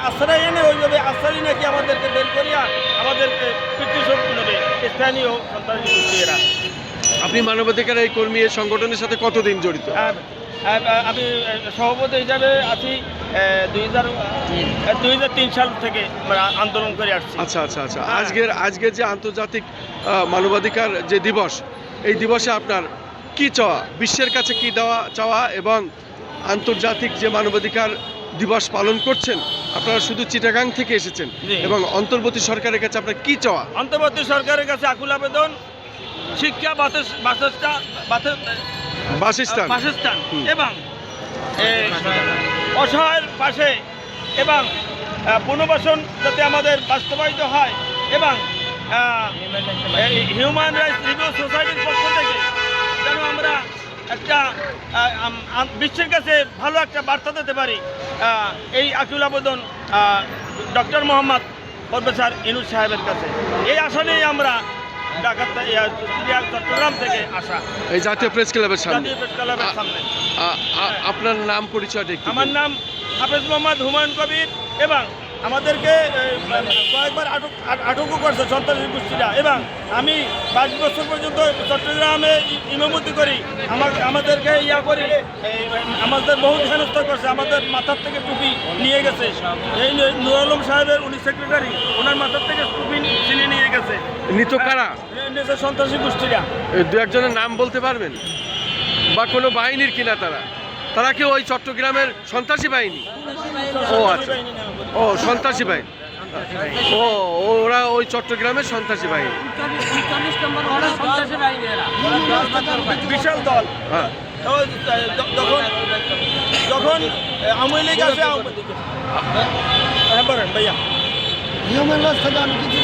আশ্রয় এনে ওইভাবে আশ্রয় নাকি আমাদেরকে বের করিয়া আমাদেরকে পিতৃশক্তি নেবে স্থানীয় সন্ত্রাসী গোষ্ঠীরা। আপনি মানবাধিকার এই কর্মী এই সংগঠনের সাথে কতদিন জড়িত? আমি সভাপতি হিসাবে আছি 2003 সাল থেকে আন্দোলন করে আসছি। আচ্ছা আচ্ছা আচ্ছা। আজকের যে আন্তর্জাতিক মানবাধিকার যে দিবস, এই দিবসে আপনার কি চাওয়া, বিশ্বের কাছে কি চাওয়া, এবং আন্তর্জাতিক যে মানবাধিকার দিবস পালন করছেন আপনারা শুধু চিটাগাং থেকে এসেছেন, এবং অন্তর্বর্তী সরকারের কাছে আপনার কি চাওয়া? অন্তর্বর্তী সরকারের কাছে আকুল আবেদন, শিক্ষা, বাসস্থান এবং অসহায়ের পাশে এবং পুনর্বাসন যাতে আমাদের বাস্তবায়িত হয়, এবং হিউম্যান রাইটস রিভিউ সোসাইটির পক্ষ থেকে যেন আমরা একটা বিশ্বের কাছে ভালো একটা বার্তা দিতে পারি, এই আকুল আবেদন ডক্টর মোহাম্মদ প্রফেসর ইউনূস সাহেবের কাছে। এই আশা নিয়ে আমরা চট্টগ্রাম থেকে আসা এই জাতীয় প্রেস ক্লাবের সামনে। আপনার নাম পরিচয়টা একটু? আমার নাম হাফেজ মোহাম্মদ হুমায়ুন কবির, এবং আমাদেরকে কয়েকবার আটকও করছে সন্ত্রাসী গোষ্ঠীরা, এবং আমি 22 বছর পর্যন্ত চট্টগ্রামে ইমামতি করি। আমাদেরকে করি, আমাদের বহু হেনস্থা করছে, আমাদের মাথার থেকে টুপি নিয়ে গেছে। এই নুর আলম সাহেবের উনি সেক্রেটারি, ওনার মাথার থেকে টুপি ছিনিয়ে নিয়ে গেছে। নিত কারা? সন্ত্রাসী গোষ্ঠীরা। দু একজনের নাম বলতে পারবেন, বা কোনো বাহিনীর কিনা তারা কি ওই চট্টগ্রামের সন্ত্রাসী বাহিনী? ও আচ্ছা, ও সন্ত্রাসী বাহিনী, ও ওরা ওই চট্টগ্রামের সন্ত্রাসী বাহিনী, বিশাল দল। হ্যাঁ, যখন আওয়ামী লীগ আছে, হ্যাঁ বলেন ভাইয়া। হিউম্যান রাইটস থেকে আমি কিছু